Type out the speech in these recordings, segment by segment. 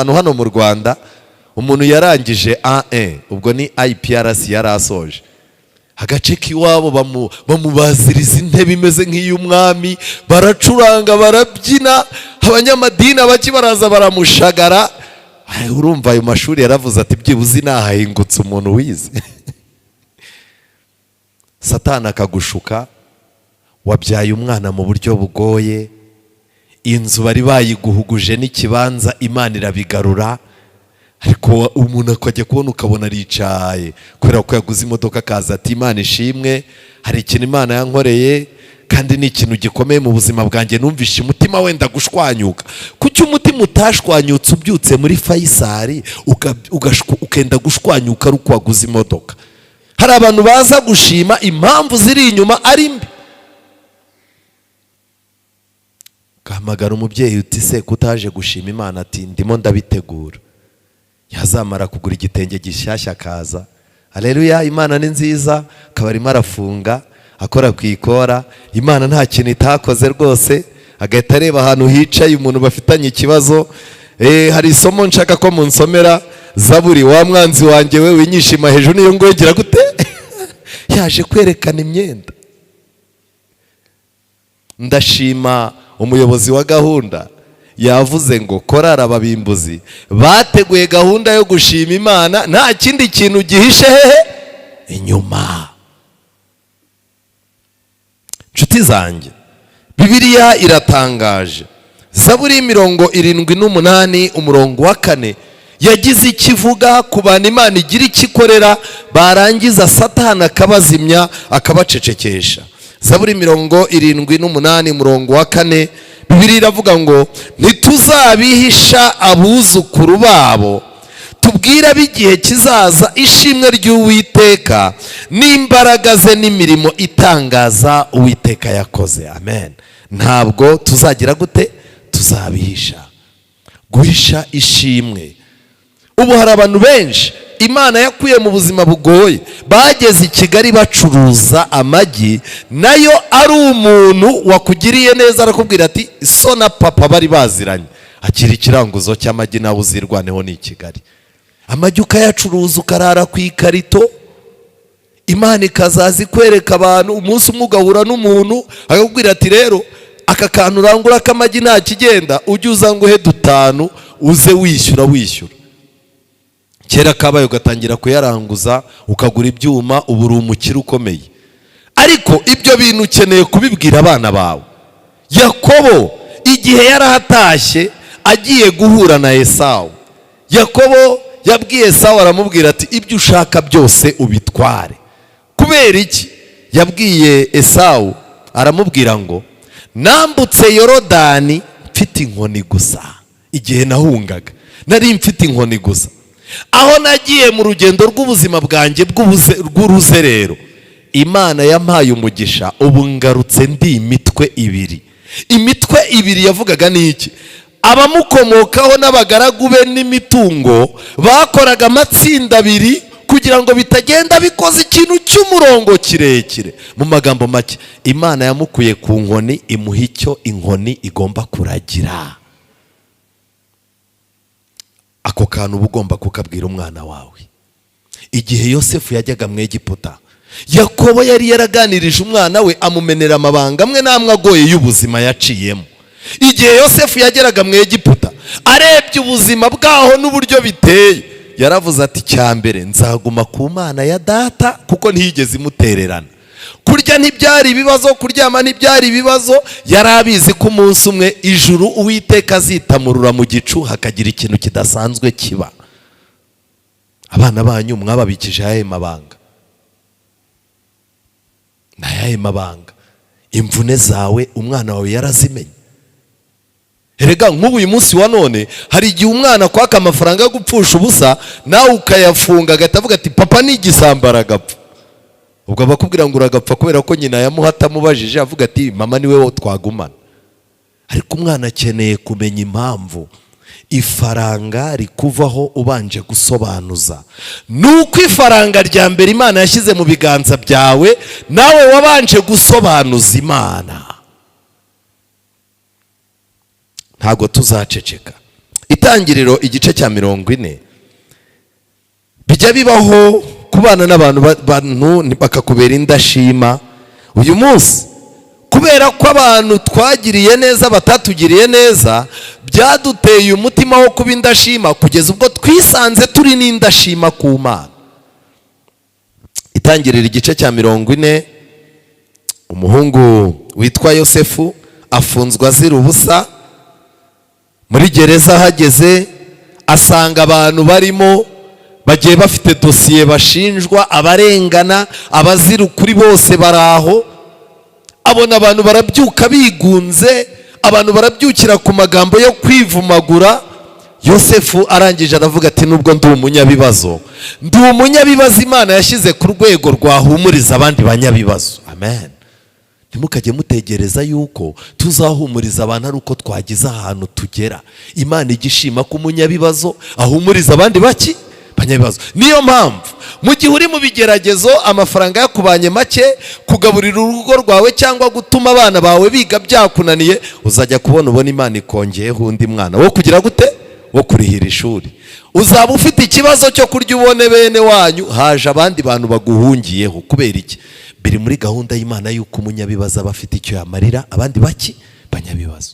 ahantu hano mu Rwanda umuntu yarangije A1 ubwo ni IPRC yarasoje agace k'iwabo bamubaziriza intebe imeze nk'iy'umwami, baracuranga barabyina, abanyamadini abaki baraza baramushagara. Urumva ayo mashuri yaravuze ati byibuze nahahingutse umuntu wize. Satani akagushuka, wabyaye umwana mu buryo bugoye, inzu bari bayiguhuguje n'ikibanza Imana irabigarura, ariko umuntu akajya kubona ukabona aricaye kubera ko yaguze imodoka akaza ati Imana ishimwe, hari ikintu Imana yankoreye kandi ni ikintu gikomeye mu buzima bwanjye, numvishe umutima wenda gushwanyuka. Kuki umutima utashwanyutse ubyutse muri Faisal ukenda gushwanyuka ari uko waguze imodoka? Hari abantu baza gushima impamvu ziri inyuma ari mbi. Gahamagara umubyeyi uti se kutaje gushima Imana? Ati ndimo ndabitegura. Yazamara kugura igitenge gishyashya akaza, haleluya, Imana ni nziza, kabarimo arafunga akora kwikora, Imana nta kintu itakoze rwose, agahita areba ahantu hicaye umuntu bafitanye ikibazo. Hari isomo nshaka ko munsomera, Zaburi, wa mwanzi wanjye we winyishima hejuru niyo ngwegera gute? Yaje kwerekana imyenda. Ndashima umuyobozi wa gahunda yavuze ngo korara ababimbuzi bateguye gahunda yo gushima Imana, nta kindi kintu gihishe hehe inyuma. Nshuti zanjye, Bibiliya iratangaje. Zaburi 78 umurongo wa 4 yagize ikivuga ku bantu Imana igira ikikorera barangiza Satani akabazimya akabacecekesha. Zaburi 78 umurongo wa 4 Bibiliya iravuga ngo ntituzabihisha abuzukuru babo, tubwira ab'igihe kizaza ishimwe ry'Uwiteka n'imbaraga ze n'imirimo itangaza Uwiteka yakoze. Amen. Ntabwo tuzagira gute? Tuzabihisha. Guhisha ishimwe. Ubu hari abantu benshi Imana yakuye mu buzima bugoye, bageze i Kigali bacuruza amagi, nayo ari umuntu wakugiriye neza arakubwira ati so na papa bari baziranye, akira ikiranguzo cy'amagi nawe uzirwaneho ni Kigali. Amagi ukayacuruza ukarara ku ikarito, Imana ikazazi kwereka abantu. Umunsi umwe ugahura n'umuntu akakubwira ati rero aka kantu urangura k'amagi nta kigenda, ujye uza nguhe 5 uze wishyura. Kera kabaye ugatangira kuyaranguza ukagura ibyuma, ubu uri umukire ukomeye. Ariko ibyo bintu ukeneye kubibwira abana bawe. Yakobo igihe yarahatashye agiye guhura na Esawu, Yakobo yabwiye Esawu aramubwira ati ibyo ushaka byose ubitware. Kubera iki? Yabwiye Esawu aramubwira ngo nambutse Yorodani mfite inkoni gusa. Igihe nahungaga nari mfite inkoni gusa. Aho nagiye mu rugendo rw'ubuzima bwanjye rw'uruzerero, Imana yampaye umugisha, ubu ngarutse ndi imitwe 2. Imitwe 2 yavugaga n'iki? Abamukomokaho n'abagaragu be n'imitungo bakoraga amatsinda 2 kugira ngo bitagenda bikoze ikintu cy'umurongo kirekire. Mu magambo make, Imana yamukuye ku nkoni imuha icyo inkoni igomba kuragira. Ako kantu ugomba kukabwira umwana wawe. Igihe Yosefu yajyaga mu Egiputa, Yakobo yari yaraganirije umwana we amumenera amabanga amwe namwe agoye y'ubuzima yaciyemo. Igihe Yosefu yageraga mu Egiputa, arebye ubuzima bwaho n'uburyo biteye, yaravuze ati cyambere nzaguma ku Mana ya data kuko ntiyigeze imutererana. Kurya ntibyari ibibazo, kuryama ntibyari ibibazo. Yarabizi ko umunsi umwe ijuru Uwiteka azitamurura mu gicu hakagira ikintu kidasanzwe kiba. Abana banyu mwababikije ayahe mabanga? Nayahe mabanga? Imvune zawe umwana wawe yarazimenye. Erega nk'ubu uyu munsi wa none hari igihe umwana kwaka amafaranga yo gupfusha ubusa nawe ukayafunga agatavuga ati papa ni igisambara agapfa. Ubwo abakubwira ngo uragapfa kubera ko nyina yamuhata mubajije avuga ati mama niwe wo twagumana. Ariko umwana akeneye kumenya impamvu ifaranga rikuvaho ubanje gusobanuza. Nuko ifaranga rya mbere Imana yashyize mu biganza byawe, nawe wabanje gusobanuza Imana. Ntago tuzaceceka. Itangiriro igice cya 40. Bijya bibaho kubana n'abantu bakakubera indashima. Uyu munsi kubera ko abantu twagiriye neza batatugiriye neza, byaduteye umutima wo kuba indashima kugeza ubwo twisanze turi n'indashima ku Mana. Itangirira igice cya 40, umuhungu witwa Yosefu afunzwe azira ubusa. Muri gereza hageze asanga abantu barimo bagiye bafite dosiye bashinjwa, abarengana, abazira ukuri bose baraho. Abona abantu barabyuka bigunze, abantu barabyukira ku magambo yo kwivumagura. Yosefu arangije aravuga ati nubwo ndi umunyabibazo, ndi umunyabibazo Imana yashyize ku rwego rwahumuriza abandi banyabibazo. Amen. Ntimukajye mutegereza yuko tuzahumuriza abantu ari uko twagize ahantu tugera. Imana igishima ko umunyabibazo ahumuriza abandi baki banyabibazo. Niyo mpamvu mu gihe uri mu bigeragezo, amafaranga yakubanye make, kugaburira urugo rwawe cyangwa gutuma abana bawe biga byakunaniye, uzajya kubona Imana ikongeyeho undi mwana wo kugira gute, wo kurihira ishuri. Uzaba ufite ikibazo cyo kurya ubone bene wanyu, haje abandi bantu baguhungiyeho. Kubera iki? Biri muri gahunda y'Imana yuko umunyabibazo aba afite icyo yamarira abandi baki banyabibazo.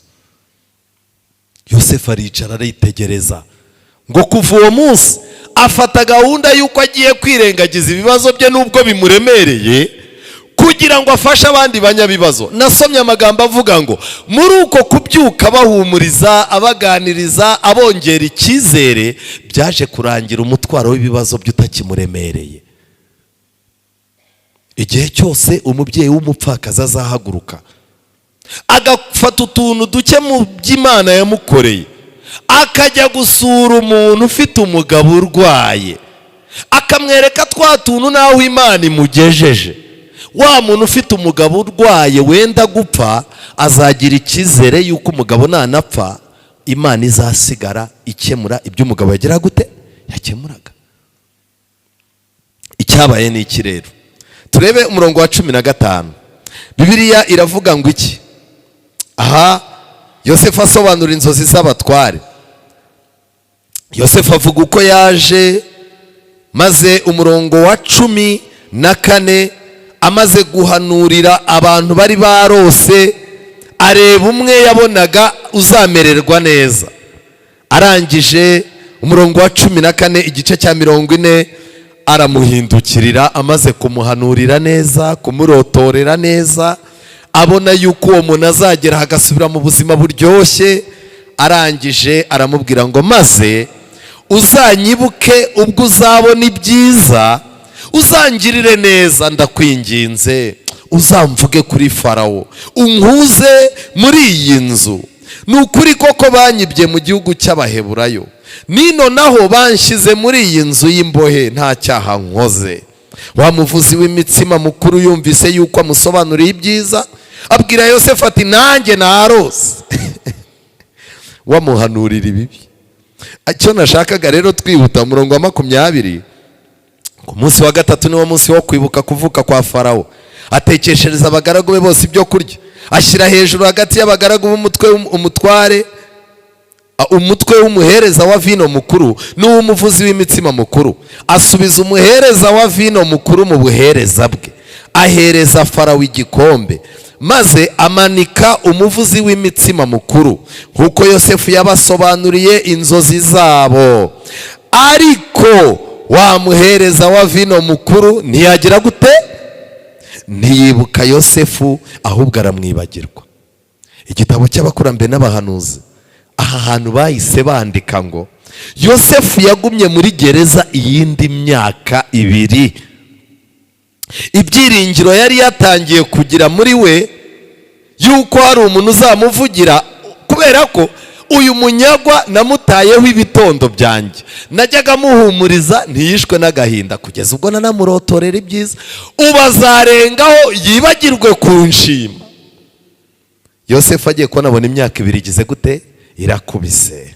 Yosefu aricara aritegereza ngo kuva uwo munsi afata gahunda yuko agiye kwirengagiza ibibazo bye nubwo bimuremereye, kugira ngo afashe abandi banyabibazo. Nasomye amagambo avuga ngo muri uko kubyuka bahumuriza, abaganiriza, abongera icyizere, byaje kurangira umutwaro w'ibibazo bye utakimuremereye. Igihe cyose umubyeyi w'umupfakazi azahaguruka agafata utuntu duke mu by'Imana yamukoreye, akajya gusura umuntu ufite umugabo urwaye, akamwereka twa tuntu naho Imana imugejeje, wa muntu ufite umugabo urwaye wenda gupfa azagira icyizere yuko umugabo nanapfa Imana izasigara ikemura ibyo umugabo yagira gute, yakemuraga. Icyabaye ni iki rero? Turebe umurongo wa 15. Bibiliya iravuga ngo iki? Aha Yosefu asobanura inzozi z'abatware. Yosefu avuga uko yaje, maze umurongo wa 14 amaze guhanurira abantu bari barose, areba umwe yabonaga uzamererwa neza. Arangije umurongo wa 14 igice cya 40, aramuhindukirira, amaze kumuhanurira neza, kumurotorera neza, abona yuko uwo muntu azagera agasubira mu buzima buryoshye. Arangije aramubwira ngo maze uzanyibuke ubwo uzabona ibyiza, uzangirire neza, ndakwinginze uzamvuge kuri Farawo, unkuze muri iyi nzu. Ni ukuri koko banyibye mu gihugu cy'Abaheburayo, nino naho banshyize muri iyi nzu y'imbohe, nta cyaha nkoze. Wa muvuzi w'imitsima mukuru yumvise yuko amusobanuriye ibyiza, abwira Yosefu ati nanjye narose. Wamuhanurira ibibi. Icyo nashakaga rero twihuta, umurongo wa 20, ku munsi wa 3 niwo munsi wo kwibuka kuvuka kwa Farawo. Atekeshereza abagaragu be bose ibyo kurya, ashyira hejuru hagati y'abagaragu umutwe w'umuhereza wa vino mukuru n'uw'umuvuzi w'imitsima mukuru. Asubiza umuhereza wa vino mukuru mu buhereza bwe, ahereza Farawo igikombe, maze amanika umuvuzi w'imitsima mukuru nk'uko Yosefu yabasobanuriye inzozi zabo. Ariko wa muhereza wa vino mukuru ntiyagira gute, ntiyibuka Yosefu, ahubwo aramwibagirwa. Igitabo cy'abakurambere n'abahanuzi, aha hantu bahise bandika ngo Yosefu yagumye muri gereza iyindi myaka 2. Ibyiringiro yari yatangiye kugira muri we yuko hari umuntu uzamuvugira, kubera ko uyu munyagwa namutayeho ibitondo byanjye, najyaga muhumuriza ntiyishwe n'agahinda, kugeza ubwo nanamurotorera ibyiza, ubazarengaho yibagirwe kunshima. Yosefu agiye kubona abona imyaka 2 igize gute, irakubise.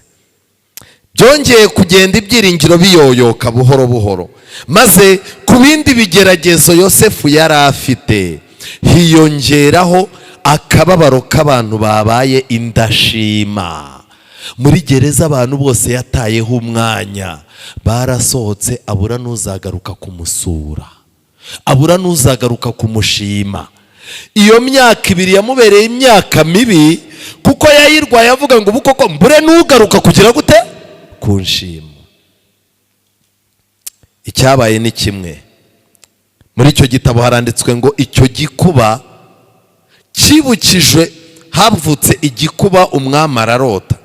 Byongeye kugenda ibyiringiro biyoyoka buhoro buhoro, maze ku bindi bigeragezo Yosefu yari afite hiyongeraho akababaro k'abantu babaye indashima. muri gereza abantu bose yatayeho umwanya, barasohotse abura n'uzagaruka kumusura, abura n'uzagaruka kumushima. Iyo myaka 2 yamubereye imyaka mibi, kuko yayirwaye avuga ngo ubu koko mbure n'ugaruka kugira gute kunshima. Icyabaye ni kimwe, muri icyo gitabo haranditswe ngo icyo gikuba cyibukijwe, havutse igikuba umwami ararota.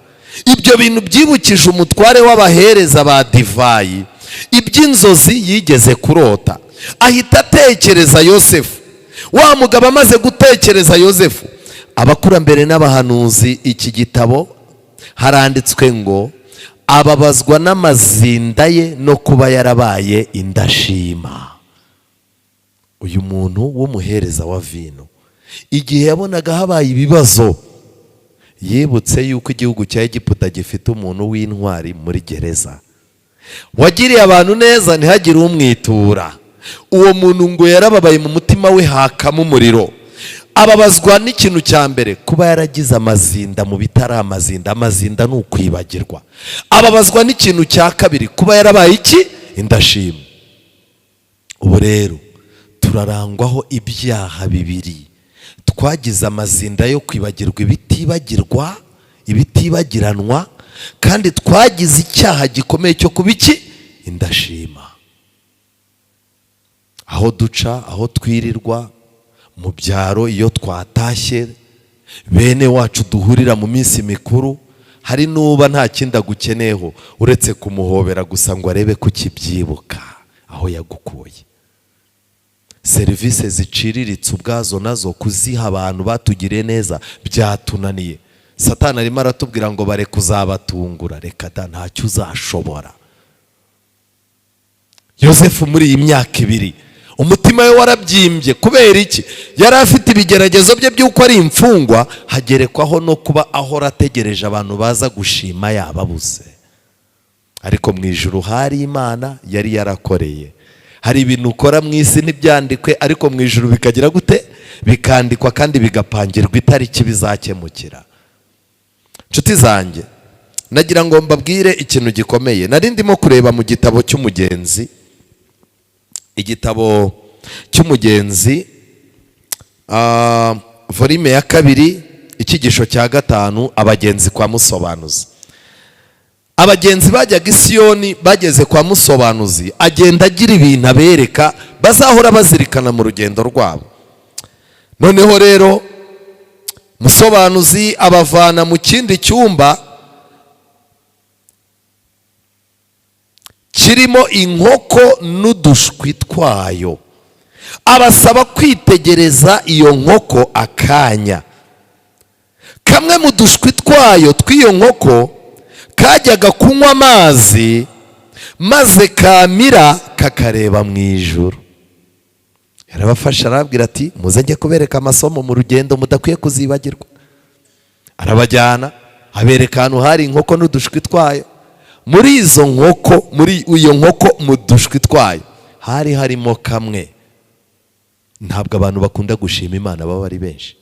Ibyo bintu byibukije umutware w'abahereza ba divayi iby'inzozi yigeze kurota. Ahita atekereza Yosefu. Wa mugabo amaze gutekereza Yosefu, abakurambere n'abahanuzi, iki gitabo haranditswe ngo ababazwa n'amazinda ye no kuba yarabaye indashima. Uyu muntu w'umuhereza wa vino, igihe yabonaga habaye ibibazo, yibutse yuko igihugu cya Egiputa gifite umuntu w'intwari muri gereza, wagiriye abantu neza ntihagire umwitura. Uwo muntu ngo yarababaye mu mutima we hakamo umuriro. Ababazwa n'ikintu cya mbere, kuba yaragize amazinda mu bitari amazinda. Amazinda ni ukwibagirwa. Ababazwa n'ikintu cya kabiri, kuba yarabaye iki indashima. Ubu rero turarangwaho ibyaha bibiri. Twagize amazinda yo kwibagirwa ibitibagirwa, ibitibagiranwa, kandi twagize icyaha gikomeye cyo kuba iki indashima. Aho duca, aho twirirwa, mu byaro iyo twatashye, bene wacu duhurira mu minsi mikuru, hari nuba nta kindi agukeneyeho uretse kumuhobera gusa ngo arebe ko ukibyibuka aho yagukuye. Serivisi ziciriritse ubwazo nazo kuziha abantu batugiriye neza byatunaniye. Satani arimo aratubwira ngo bare kuzabatungura. Reka da, ntacyo uzashobora. Yosefu muri iyi myaka 2 umutima we warabyimbye. Kubera iki? Yari afite ibigeragezo bye by'uko ari imfungwa, hagerekwaho no kuba ahora ategereje abantu baza gushima yababuze. Ariko mu ijuru hari Imana yari yarakoreye. Hari ibintu ukora mu isi ntibyandikwe, ariko mu ijuru bikagira gute bikandikwa kandi bigapangirwa itariki bizakemukira. Nshuti zanjye, nagira ngo mbabwire ikintu gikomeye. Nari ndimo kureba mu gitabo cy'umugenzi, igitabo cy'umugenzi volume ya 2 icyigisho cya 5, abagenzi kwa musobanuzi. Abagenzi bajyaga i Siyoni, bageze kwa musobanuzi, agenda agira ibintu abereka bazahora bazirikana mu rugendo rwabo. Noneho rero musobanuzi abavana mu kindi cyumba kirimo inkoko n'udushwi twayo, abasaba kwitegereza iyo nkoko akanya. Kamwe mu dushwi twayo tw'iyo nkoko kajyaga kunywa amazi, maze kamira kakareba mu ijuru. Yarabafasha arababwira ati muze njye kubereka amasomo mu rugendo mudakwiye kuzibagirwa. Arabajyana abereka ahantu hari inkoko n'udushwi twayo. Muri izo nkoko, muri iyo nkoko mu dushwi twayo hari harimo kamwe. Ntabwo abantu bakunda gushima Imana baba ari benshi.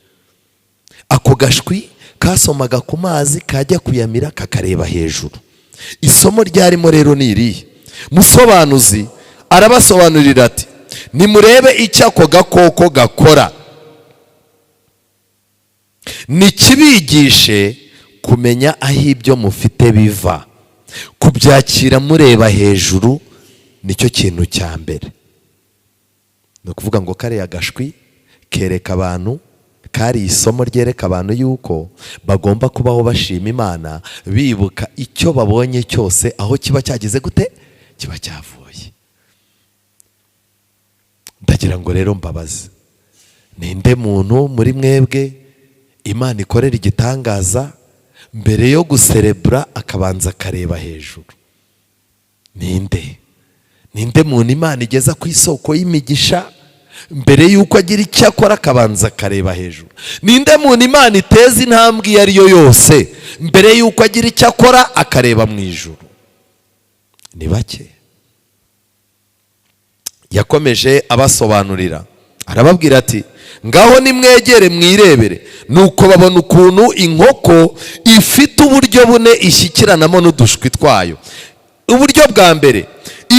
Ako gashwi kasomaga ku mazi, kajya kuyamira kakareba hejuru. Isomo ryarimo rero ni irihe. Musobanuzi arabasobanurira ati nimurebe icyo ako gakoko gakora, nikibigishe kumenya aho ibyo mufite biva. Kubyakira mureba hejuru nicyo kintu cya mbere. Ni ukuvuga ngo kariya gashwi kereka abantu, kari isomo ryereka abantu yuko bagomba kubaho bashima Imana, bibuka icyo babonye cyose aho kiba cyagize gute kiba cyavuye. Ndagira ngo rero mbabaze, ninde muntu muri mwebwe Imana ikorera igitangaza mbere yo guserebura akabanza akareba hejuru? Ninde muntu Imana igeza ku isoko y'imigisha mbere yuko agira icyo akora akabanza akareba hejuru? Ninde muntu Imana iteza intambwe iyo ari yo yose mbere yuko agira icyo akora akareba mu ijuru? Ni bake. Yakomeje abasobanurira arababwira ati ngaho nimwegere mwirebere. Nuko babona ukuntu inkoko ifite uburyo bune ishyikiranamo n'udushwi twayo. Uburyo bwa mbere,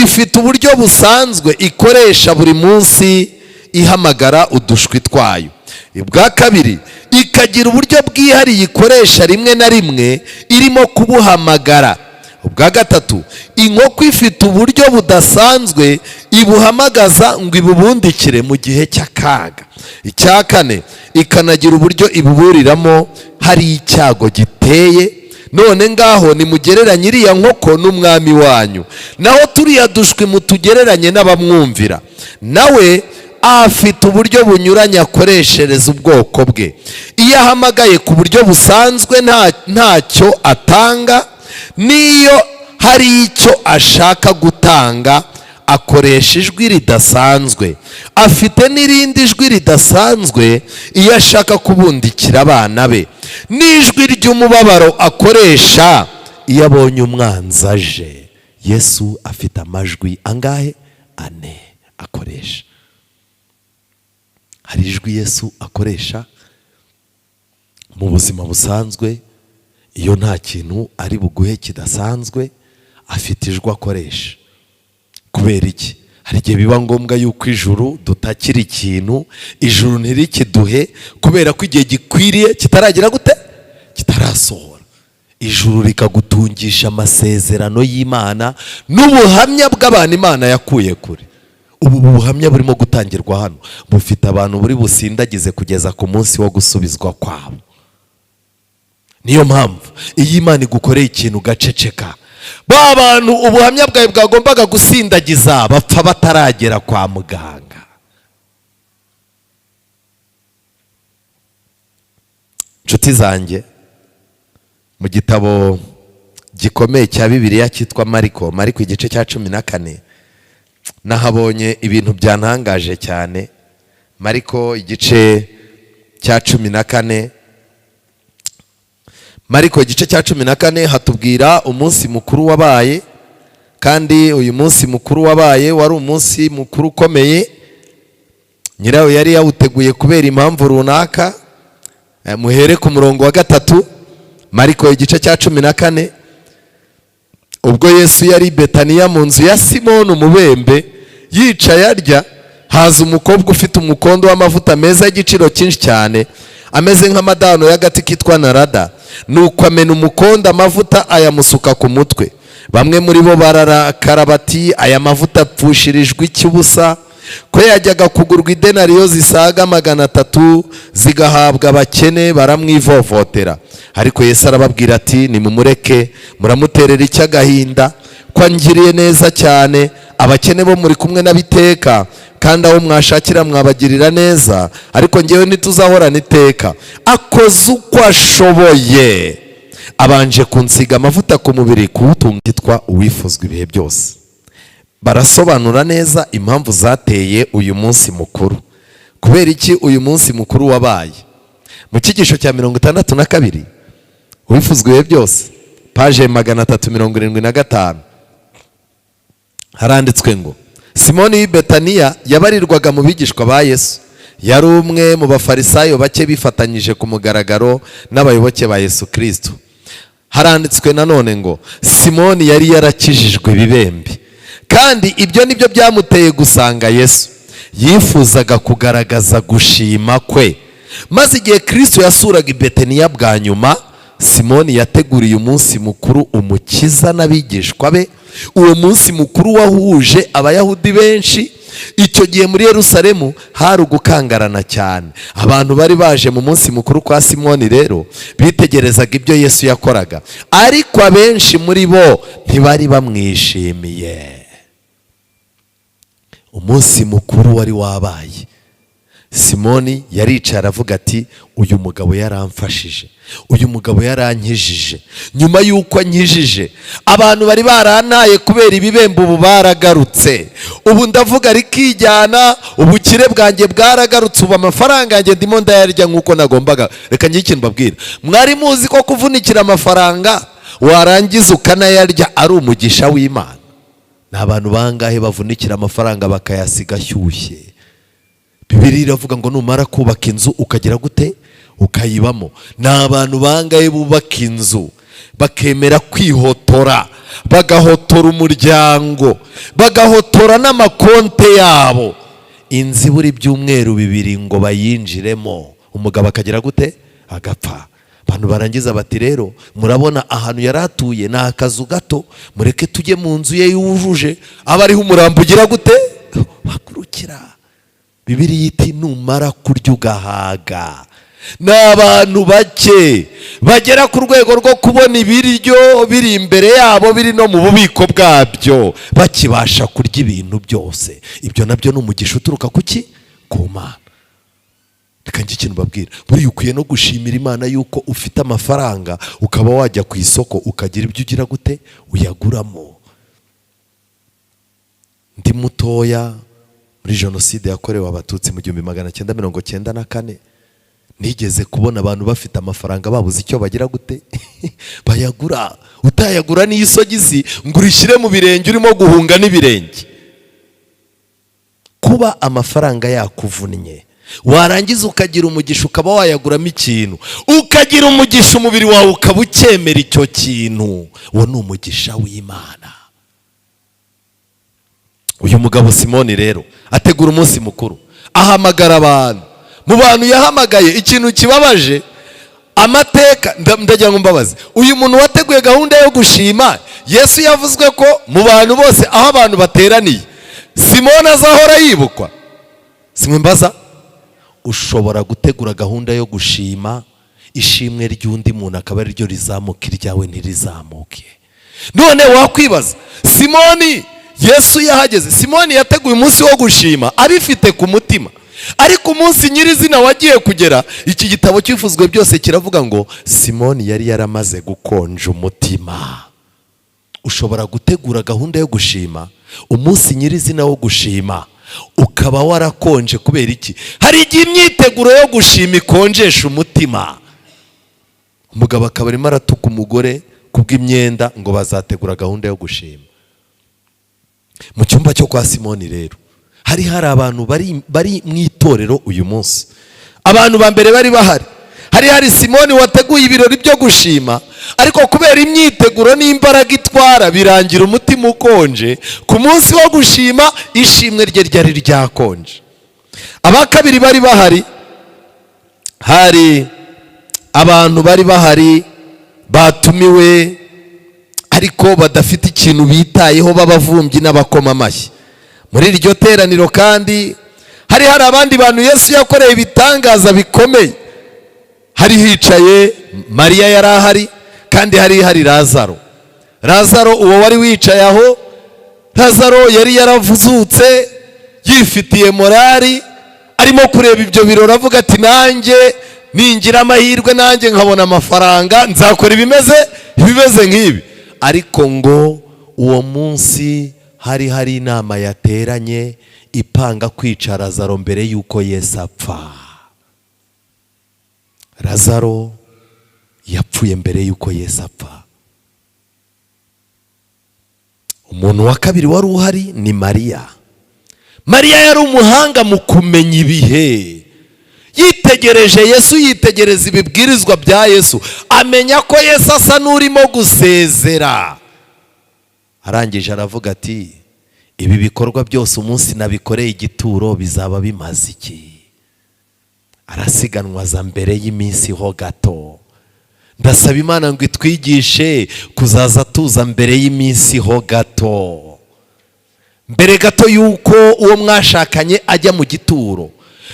ifite uburyo busanzwe ikoresha buri munsi ihamagara udushwi twayo. Ubwa kabiri, ikagira uburyo bwihariye ikoresha rimwe na rimwe irimo kubuhamagara. Ubwa gatatu, inkoko ifite uburyo budasanzwe ibuhamagaza ngo ibubundikire mu gihe cy'akaga. Icya kane, ikanagira uburyo ibuburiramo hari icyago giteye. None ngaho nimugereranye iriya nkoko n'umwami wanyu, naho turiya dushwi mutugereranye n'abamwumvira. Nawe afite uburyo bunyuranye akoreshereza ubwoko bwe. Iyo ahamagaye ku buryo busanzwe ntacyo atanga, n'iyo hari icyo ashaka gutanga akoresha ijwi ridasanzwe. Afite n'irindi jwi ridasanzwe iyo ashaka kubundikira abana be, n'ijwi ry'umubabaro akoresha iyo abonye umwanzi aje. Yesu afite amajwi angahe? 4 akoresha. Hari ijwi Yesu akoresha mu buzima busanzwe, iyo nta kintu ari buguhe kidasanzwe, afite ijwi akoresha. Kubera iki? Hari igihe biba ngombwa yuko ijuru dutakira ikintu, ijuru ntirikiduhe kubera ko igihe gikwiriye kitaragira gute? Kitarasohora. Ijuru rikagutungisha amasezerano y'Imana n'ubuhamya bw'abantu Imana yakuye kure. Ubu buhamya burimo gutangirwa hano bufite abantu buri busindagize kugeza ku munsi wo gusubizwa kwabo. Niyo mpamvu iyo Imana igukoreye ikintu gaceceka, ba bantu ubuhamya bwawe bwagombaga gusindagiza bapfa bataragera kwa muganga. Nshuti zanjye, mu gitabo gikomeye cya Bibiliya cyitwa Mariko igice cya 14, nahabonye ibintu byantangaje cyane. Mariko igice cya 14, Mariko igice cya 14 hatubwira umunsi mukuru wabaye, kandi uyu munsi mukuru wabaye wari umunsi mukuru ukomeye. Nyirawo yari yawuteguye kubera impamvu runaka. Muhere ku murongo wa 3, Mariko igice cya 14. Ubwo Yesu yari Betaniya mu nzu ya Simoni umubembe yicaye arya, haza umukobwa ufite umukondo w'amavuta meza y'igiciro cyinshi cyane, ameze nk'amadano y'agati kitwa narada. Nuko amena umukondo amavuta ayamusuka ku mutwe. Bamwe muri bo bararakara bati, aya mavuta apfushirijwe icy'ubusa, ko yajyaga kugurwa idenariyo zisaga 300 zigahabwa abakene baramwivovotera. Ariko Yesu arababwira ati, nimumureke, muramuterera icy'agahinda, ko angiriye neza cyane. Abakene bo muri kumwe n'abiteka, kandi aho mwashakira mwabagirira neza, ariko ngewe ntituzahorana iteka. Akoze uko ashoboye, abanje kunsiga amavuta ku mubiri, kuwutunga yitwa uwifuzwa ibihe byose. Barasobanura neza impamvu zateye uyu munsi mukuru. Kubera iki uyu munsi mukuru wabaye? Mu cyigisho cya 62 uwifuzwa ibihe byose, paje 375, haranditswe ngo Simoni w'i Betaniya yabarirwaga mu bigishwa ba Yesu. Yari umwe mu bafarisayo bake bifatanyije ku mugaragaro n'abayoboke ba Yesu Kristo. Haranditswe nanone ngo Simoni yari yarakijijwe ibibembe, kandi ibyo nibyo byamuteye gusanga Yesu. Yifuzaga kugaragaza gushima kwe. Maze igihe Kristo yasuraga i Betaniya bwa nyuma, Simoni yateguriye umunsi mukuru umukiza n'abigishwa be. Uwo munsi mukuru wahuje abayahudi benshi. Icyo gihe muri Yerusalemu hari ugukangarana cyane. Abantu bari baje mu munsi mukuru kwa Simoni rero bitegerezaga ibyo Yesu yakoraga, ariko abenshi muri bo ntibari bamwishimiye. Umunsi mukuru wari wabaye. Simoni yaricaye aravuga ati, uyu mugabo yaramfashije, uyu mugabo yarankijije. Nyuma y'uko ankijije, abantu bari barantaye kubera ibibembe ubu baragarutse. Ubu ndavuga rikijyana, ubukire bwanjye bwaragarutse, ubu amafaranga yanjye ndimo ndayarya nk'uko nagombaga. Reka ngire ikintu mbabwira, mwari muzi ko kuvunikira amafaranga warangiza ukanayarya ari umugisha w'Imana? Ni abantu bangahe bavunikira amafaranga bakayasiga ashyushye? Bibiliya iravuga ngo numara kubaka inzu ukagira gute, ukayibamo. Ni abantu bangahe bubaka inzu bakemera kwihotora, bagahotora umuryango, bagahotora n'amakonte yabo, inzu ibura ibyumweru 2 ngo bayinjiremo, umugabo akagira gute, agapfa. Abantu barangiza bati rero murabona ahantu yaratuye ni akazu gato, mureke tujye mu nzu ye yujuje, aba ariho umurambo ugira gute, bagurukira. Bibiliya iti numara kurya ugahaga. Ni abantu bake bagera ku rwego rwo kubona ibiryo biri imbere yabo, biri no mu bubiko bwabyo, bakibasha kurya ibintu byose. Ibyo nabyo ni umugisha uturuka kuki, ku Mana. Reka njye ikintu babwira, buriya ukwiye no gushimira Imana yuko ufite amafaranga, ukaba wajya ku isoko ukagira ibyo ugira gute, uyaguramo. Ndi mutoya muri jenoside yakorewe Abatutsi mu 1994, nigeze kubona abantu bafite amafaranga babuze icyo bagira gute bayagura. Utayagura n'isogisi ngo urishyire mu birenge urimo guhunga n'ibirenge. Kuba amafaranga yakuvunnye, warangiza ukagira umugisha ukaba wayaguramo ikintu, ukagira umugisha umubiri wawe ukaba ukemera icyo kintu, uwo ni umugisha w'Imana. Uyu mugabo Simoni rero ategura umunsi mukuru, ahamagara abantu. Mu bantu yahamagaye, ikintu kibabaje, amateka ndagira ngo mbabaze, uyu muntu wateguye gahunda yo gushima, Yesu yavuzwe ko mu bantu bose aho abantu bateraniye Simoni azahora yibukwa. Simwe mbaza, ushobora gutegura gahunda yo gushima, ishimwe ry'undi muntu akaba ari ryo rizamuka, iryawe ntirizamuke. None wakwibaza, Simoni Yesu yahageze, Simoni yateguye umunsi wo gushima abifite ku mutima, ariko umunsi nyirizina wagiye kugera, iki gitabo cyifuzwe byose kiravuga ngo Simoni yari yaramaze gukonja umutima. Ushobora gutegura gahunda yo gushima, umunsi nyirizina wo gushima ukaba warakonje. Kubera iki? Hari igihe imyiteguro yo gushima ikonjesha umutima. Umugabo akaba arimo aratuka umugore kubw'imyenda ngo bazategura gahunda yo gushima. Mu cyumba cyo kwa Simoni rero hari abantu bari mu itorero uyu munsi. Abantu ba mbere bari bahari, hari Simoni wateguye ibirori byo gushima, ariko kubera imyiteguro n'imbaraga itwara birangira umutima ukonje. Ku munsi wo gushima ishimwe rye ryari ryakonje. Aba kabiri bari bahari, hari abantu bari bahari batumiwe ariko badafite ikintu bitayeho, b'abavumbyi n'abakoma amashyi. Muri iryo teraniro kandi hari abandi bantu Yesu yakoreye ibitangaza bikomeye. Hari hicaye Mariya yari ahari, kandi hari Lazaro. Lazaro uwo wari wicaye aho, Lazaro yari yaravuzutse yifitiye morali, arimo kureba ibyo birori avuga ati nanjye ningira amahirwe nanjye nkabona amafaranga nzakora ibimeze nk'ibi. Ariko ngo uwo munsi hari inama yateranye ipanga kwica Lazaro mbere yuko Yesu apfa. Lazaro yapfuye mbere yuko Yesu apfa. Umuntu wa kabiri wari uhari ni Mariya. Mariya yari umuhanga mu kumenya ibihe. Yitegereje Yesu, yitegereza ibibwirizwa bya Yesu, amenya ko Yesu asa n'urimo gusezera. Arangije aravuga ati, ibi bikorwa byose umunsi nabikoreye igituro bizaba bimaze iki? Arasiganwa za mbere y'iminsi ho gato. Ndasaba Imana ngo itwigishe kuzaza tuza mbere y'iminsi ho gato, mbere gato yuko uwo mwashakanye ajya mu gituro,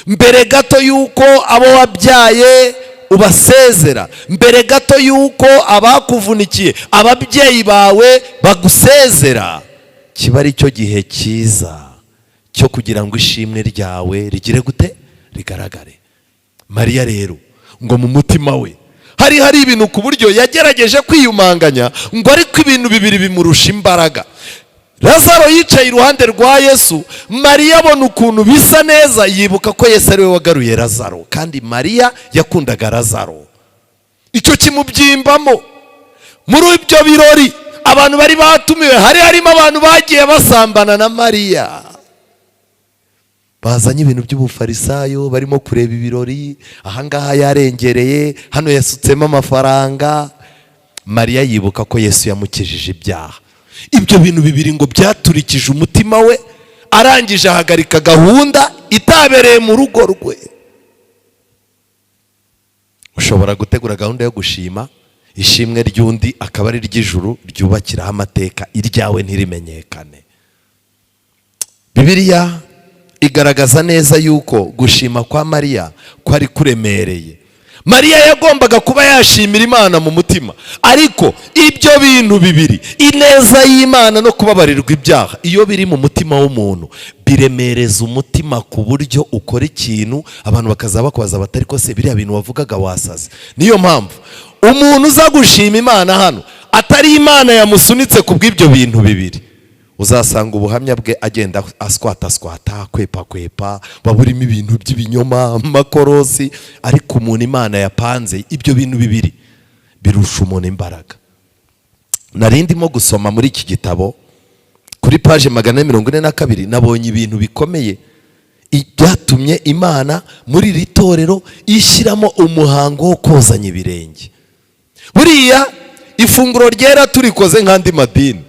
mbere gato yuko abo wabyaye ubasezera, mbere gato yuko abakuvunikiye ababyeyi bawe bagusezera. Kiba ari cyo gihe cyiza cyo kugira ngo ishimwe ryawe rigire gute, rigaragare. Mariya rero ngo mu mutima we hari ibintu ku buryo yagerageje kwiyumanganya, ngo ariko ibintu bibiri bimurusha imbaraga. Lazaro yicaye iruhande rwa Yesu, Mariya abona ukuntu bisa neza, yibuka ko Yesu ari we wagaruye Lazaro, kandi Mariya yakundaga Lazaro. Icyo kimubyimbamo. Muri ibyo birori abantu bari batumiwe harimo abantu bagiye basambana na Mariya. bazanye ibintu by'ubufarisayo, barimo kureba ibirori, ahangaha yarengereye, hano yasutsemo amafaranga. Mariya yibuka ko Yesu yamukijije ibyaha. Ibyo bintu bibiri ngo byaturikije umutima we, arangije ahagarika gahunda itabereye mu rugo rwe. Ushobora gutegura gahunda yo gushima, ishimwe ry'undi akaba ari ry'ijuru ryubakiraho amateka, iryawe ntirimenyekane. Bibiliya igaragaza neza yuko gushima kwa Mariya kwari kuremereye. Mariya yagombaga kuba yashimira Imana mu mutima, ariko ibyo bintu bibiri, ineza y'Imana no kubabarirwa ibyaha, iyo biri mu mutima w'umuntu biremereza umutima ku buryo ukora ikintu abantu bakaza bakubaza batari ko se biriya bintu wavugaga wasaze. Niyo mpamvu umuntu uza gushima Imana hano atari Imana yamusunitse ku bw'ibyo bintu bibiri, uzasanga ubuhamya bwe agenda aswata, kwepa, baburimo ibintu by'ibinyoma, makorosi. Ariko umuntu Imana yapanze, ibyo bintu bibiri birusha umuntu imbaraga. Narindimo gusoma muri iki gitabo kuri page 442, nabonye ibintu bikomeye byatumye Imana muri iri torero ishyiramo umuhango wo kozanya ibirenge. Buriya ifunguro ryera turikoze nk'andi madini,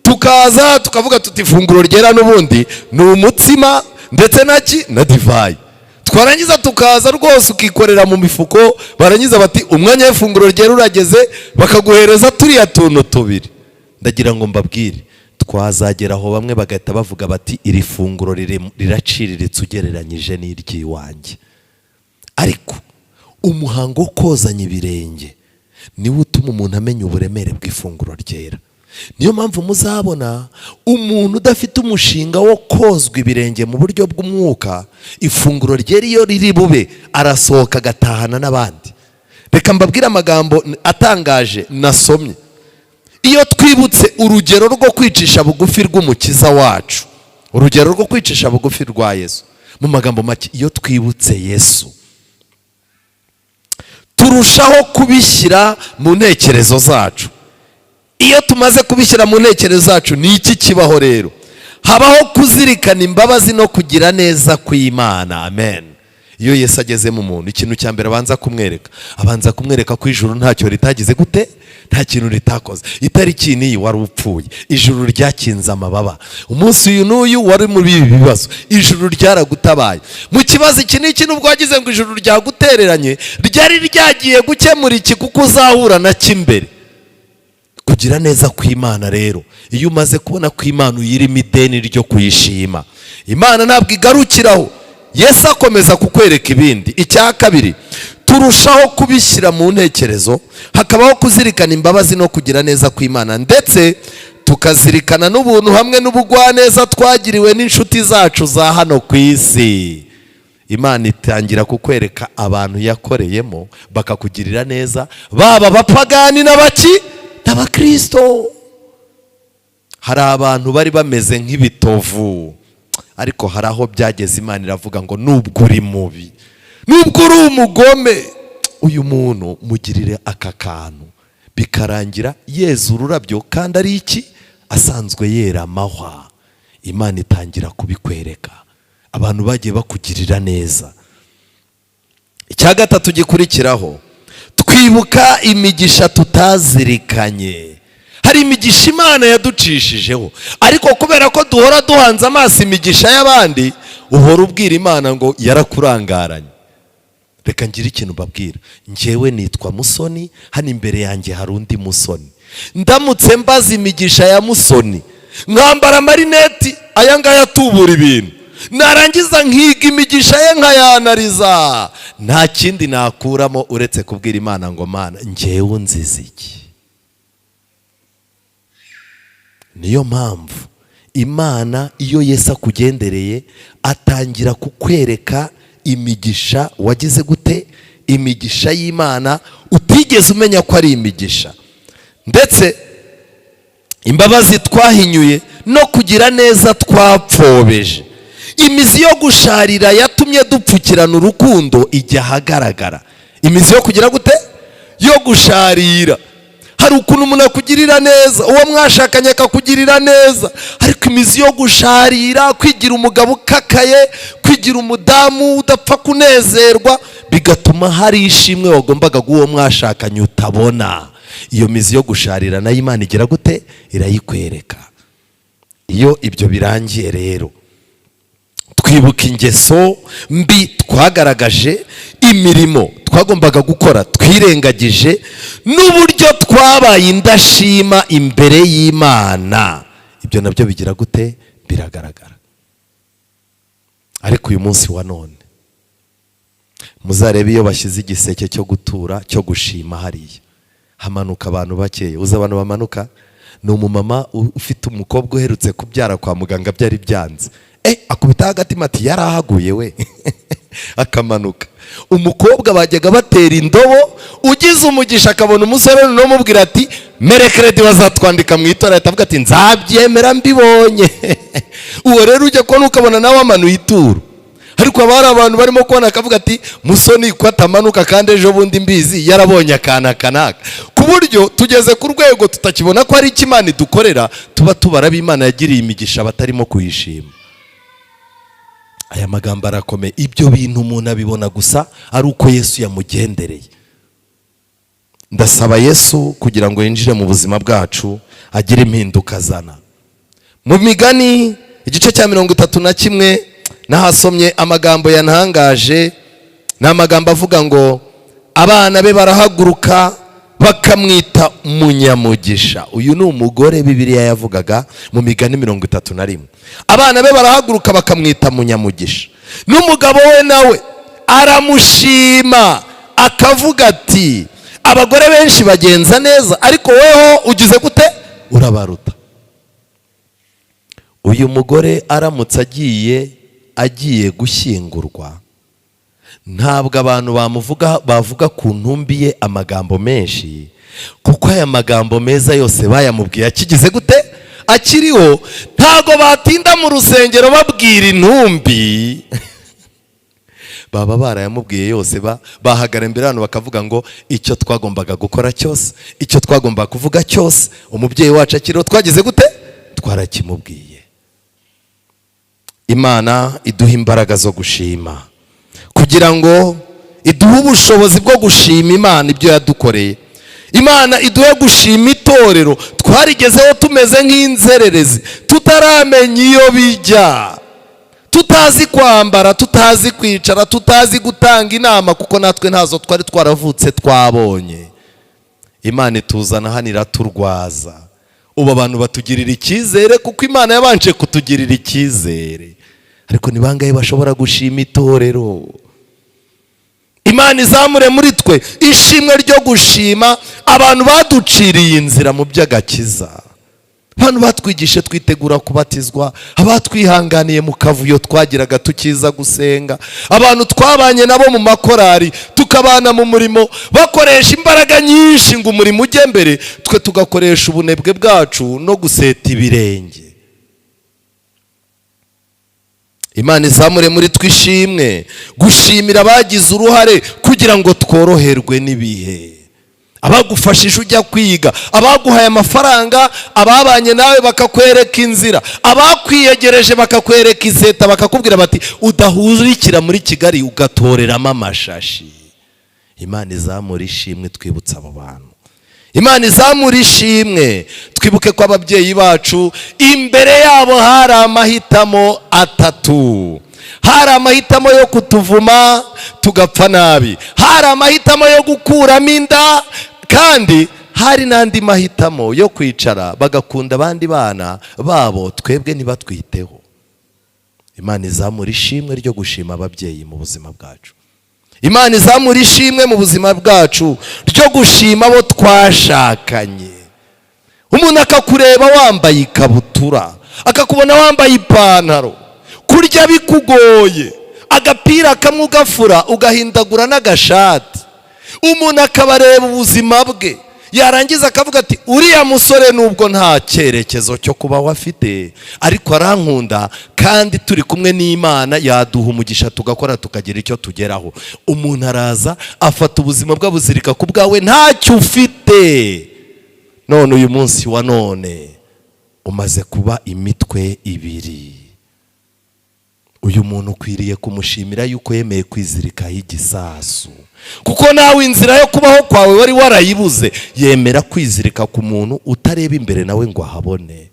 tukaza tukavuga tuti ifunguro ryera n'ubundi ni umutsima ndetse na divayi. Twarangiza tukaza rwose ukikorera mu mifuko, barangiza bati umwanya w'ifunguro ryera urageze, bakaguhereza turiya tuntu tubiri. Ndagira ngo mbabwire, twazageraho bamwe bagahita bavuga bati iri funguro riraciriritse ugereranyije n'iry'iwanjye. Ariko umuhango wo kozanya ibirenge niwo utuma umuntu amenya uburemere bw'ifunguro ryera. Niyo mpamvu muzabona umuntu udafite umushinga wo kozwa ibirenge mu buryo bw'umwuka, ifunguro ryera iyo riri bube arasohoka agatahana n'abandi. Reka mbabwire amagambo atangaje nasomye. Iyo twibutse urugero rwo kwicisha bugufi rw'umukiza wacu, urugero rwo kwicisha bugufi rwa Yesu, mu magambo make, iyo twibutse Yesu turushaho kubishyira mu ntekerezo zacu. Iyo tumaze kubishyira mu ntekerezo zacu, ni iki kibaho rero? Habaho kuzirikana imbabazi no kugira neza kw'Imana. Amen. Iyo Yesu ageze mu muntu, ikintu cya mbere abanza kumwereka ko ijuru ntacyo ritagize gute, nta kintu ritakoze. Itariki n'iyi wari upfuye, ijuru ryakinze amababa. Umunsi uyu n'uyu wari muri ibi bibazo, ijuru ryaragutabaye. Mu kibazo iki n'iki nubwo wagize ngo ijuru ryagutereranye, ryari ryagiye gukemura iki kuko uzahura na kimbere. Kugira neza kw'Imana rero, iyo umaze kubona ko Imana uyirimo ideni ryo kuyishima, Imana ntabwo igarukiraho, Yesu akomeza kukwereka ibindi. Icya kabiri, turushaho kubishyira mu ntekerezo, hakabaho kuzirikana imbabazi no kugira neza kw'Imana, ndetse tukazirikana n'ubuntu hamwe n'ubugwaneza twagiriwe n'inshuti zacu za hano ku isi. Imana itangira kukwereka abantu yakoreyemo bakakugirira neza, baba abapagani n'abakristo. Hari abantu bari bameze nk'ibitovu, ariko hari aho byageze Imana iravuga ngo nubwo uri mubi, nubwo uri umugome, uyu muntu mugirire aka kantu, bikarangira yeza ururabyo kandi ari iki? Asanzwe yera amahwa. Imana itangira kubikwereka, abantu bagiye bakugirira neza. Icya gatatu gikurikiraho, twibuka imigisha tutazirikanye. Hari imigisha Imana yaducishijeho, ariko kubera ko duhora duhanze amaso imigisha y'abandi, uhora ubwira Imana ngo yarakurangaranye. Reka ngire ikintu mbabwira, njyewe nitwa Musoni, hano imbere yanjye hari undi Musoni. Ndamutse mbaza imigisha ya Musoni, nkambara amarineti aya ngaya atubura ibintu, narangiza nkiga imigisha ye nkayanariza, nta kindi nakuramo uretse kubwira Imana ngo Mana njyewe nziza iki? Niyo mpamvu Imana iyo Yesu akugendereye atangira kukwereka imigisha wagize gute, imigisha y'Imana utigeze umenya ko ari imigisha, ndetse imbabazi twahinyuye no kugira neza twapfobeje. Imizi yo gusharira yatumye dupfukirana urukundo ijya ahagaragara. Imizi yo kugira gute? Yo gusharira. hari ukuntu umuntu akugirira neza, uwo mwashakanye akakugirira neza, ariko imizi yo gusharira, kwigira umugabo ukakaye, kwigira umudamu udapfa kunezerwa, bigatuma hari ishimwe wagombaga guha uwo mwashakanye utabona. Iyo mizi yo gusharira nayo Imana igira gute? Irayikwereka. Iyo ibyo birangiye rero, twibuka ingeso mbi twagaragaje, imirimo twagombaga gukora twirengagije, n'uburyo twabaye indashima imbere y'Imana. Ibyo nabyo bigira gute? Biragaragara. Ariko uyu munsi wa none muzarebe iyo bashyize igiseke cyo gutura, cyo gushima, hariya hamanuka abantu bakeya. Uzi abantu bamanuka? Ni umumama ufite umukobwa uherutse kubyara kwa muganga byari byanze, akubitaho agatima ati yarahaguye we akamanuka. Umukobwa bajyaga batera indobo, ugize umugisha akabona umusore n'umubwira ati merekeredi bazatwandika mu Itorero, atavuga ati nzabyemera mbibonye. Uwo rero ujya kubona ukabona nawe amanuye ituro. Ariko haba hari abantu barimo kubona akavuga ati musoni ko atamanuka kandi ejo bundi mbizi yarabonye akana kanaka, ku buryo tugeze ku rwego tutakibona ko hari icyo Imana idukorera, tuba tubara b'Imana yagiriye imigisha batarimo kuyishima. Aya magambo arakomeye. Ibyo bintu umuntu abibona gusa ari uko Yesu yamugendereye. Ndasaba Yesu kugira ngo yinjire mu buzima bwacu, agire impinduka azana. Mu Migani igice cya 31 nahasomye amagambo yantangaje. Ni amagambo avuga ngo abana be barahaguruka bakamwita umunyamugisha. Uyu ni umugore Bibiliya yavugaga mu Migani 31. Abana be barahaguruka bakamwita munyamugisha, n'umugabo we nawe aramushima akavuga ati abagore benshi bagenza neza, ariko weho ugize gute? Urabaruta. Uyu mugore aramutse agiye gushyingurwa, ntabwo abantu bavuga ku ntumbi ye amagambo menshi, kuko aya magambo meza yose bayamubwiye akigize gute? Akiriho. Ntago batinda mu rusengero babwira intumbi baba barayamubwiye yose, bahagara imbere hano bakavuga ngo icyo twagombaga gukora cyose, icyo twagombaga kuvuga cyose, umubyeyi wacu akiriho twagize gute? Twarakimubwiye. Imana iduha imbaraga zo gushima, kugira ngo iduhe ubushobozi bwo gushima Imana ibyo yadukoreye. Imana iduhe gushima Itorero twarigezeho tumeze nk'inzererezi, tutaramenya iyo bijya, tutazi kwambara, tutazi kwicara, tutazi gutanga inama, kuko natwe ntazo twari twaravutse twabonye. Imana ituzana hano iraturwaza. Ubu abantu batugirira icyizere kuko Imana yabanje kutugirira icyizere. Ariko ni bangahe bashobora gushima Itorero? Imana izamure muri twe ishimwe ryo gushima abantu baduciriye inzira mu by'agakiza, abantu batwigishe twitegura kubatizwa, abatwihanganiye mu kavuyo twagiraga tukiza gusenga, abantu twabanye nabo mu makorari tukabana mu murimo bakoresha imbaraga nyinshi ngo umurimo ujye mbere, twe tugakoresha ubunebwe bwacu no guseta ibirenge. Imana izamure muri twishimwe gushimira abagize uruhare kugira ngo tworoherwe n'ibihe, abagufashije ujya kwiga, abaguhaye amafaranga, ababanye nawe bakakwereka inzira, abakwiyegereje bakakwereka iseta, bakakubwira bati udahurikira muri Kigali ugatoreramo amashashi. Imana izamure ishimwe twibutsa abo bantu. Imana izamure ishimwe twibuke ko ababyeyi bacu imbere yabo hari amahitamo atatu. Hari amahitamo yo kutuvuma tugapfa nabi, hari amahitamo yo gukuramo inda, kandi hari n'andi mahitamo yo kwicara bagakunda abandi bana babo twebwe ntibatwiteho. Imana izamure ishimwe ryo gushima ababyeyi mu buzima bwacu. Imana izamure ishimwe mu buzima bwacu ryo gushima abo twashakanye. Umuntu akakureba wambaye ikabutura, akakubona wambaye ipantaro, kurya bikugoye, agapira kamwe ugafura ugahindagura n'agashati, umuntu akabareba ubuzima bwe, yarangiza akavuga ati uriya musore nubwo nta cyerekezo cyo kubaho afite, ariko arankunda, kandi turi kumwe n'Imana yaduha umugisha tugakora tukagira icyo tugeraho. Umuntu araza afata ubuzima bw'abuzirika ku bwawe ntacyo ufite, none uyu munsi wa none umaze kuba imitwe ibiri. Uyu muntu ukwiriye kumushimira yuko yemeye kwizirikaho igisasu, kuko nawe inzira yo kubaho kwawe wari warayibuze. Yemera kwizirika ku muntu utareba imbere nawe ngo ahabone.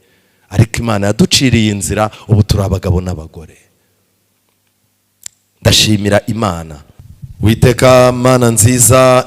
Ariko Imana yaduciriye inzira, ubu turi abagabo n'abagore. Ndashimira Imana. Uwiteka Mana nziza.